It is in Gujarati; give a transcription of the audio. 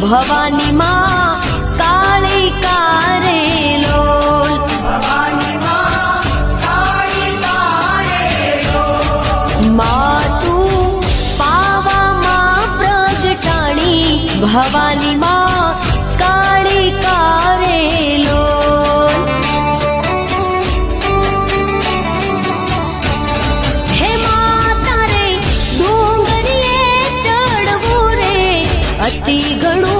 ભવાની માં કાળી કારેલો માતું પાવામાં પ્રગટાણી ભવાની માં કાળી કારેલો હે માતા રે ડુંગરીએ ચડવું રે અતિ ઘણું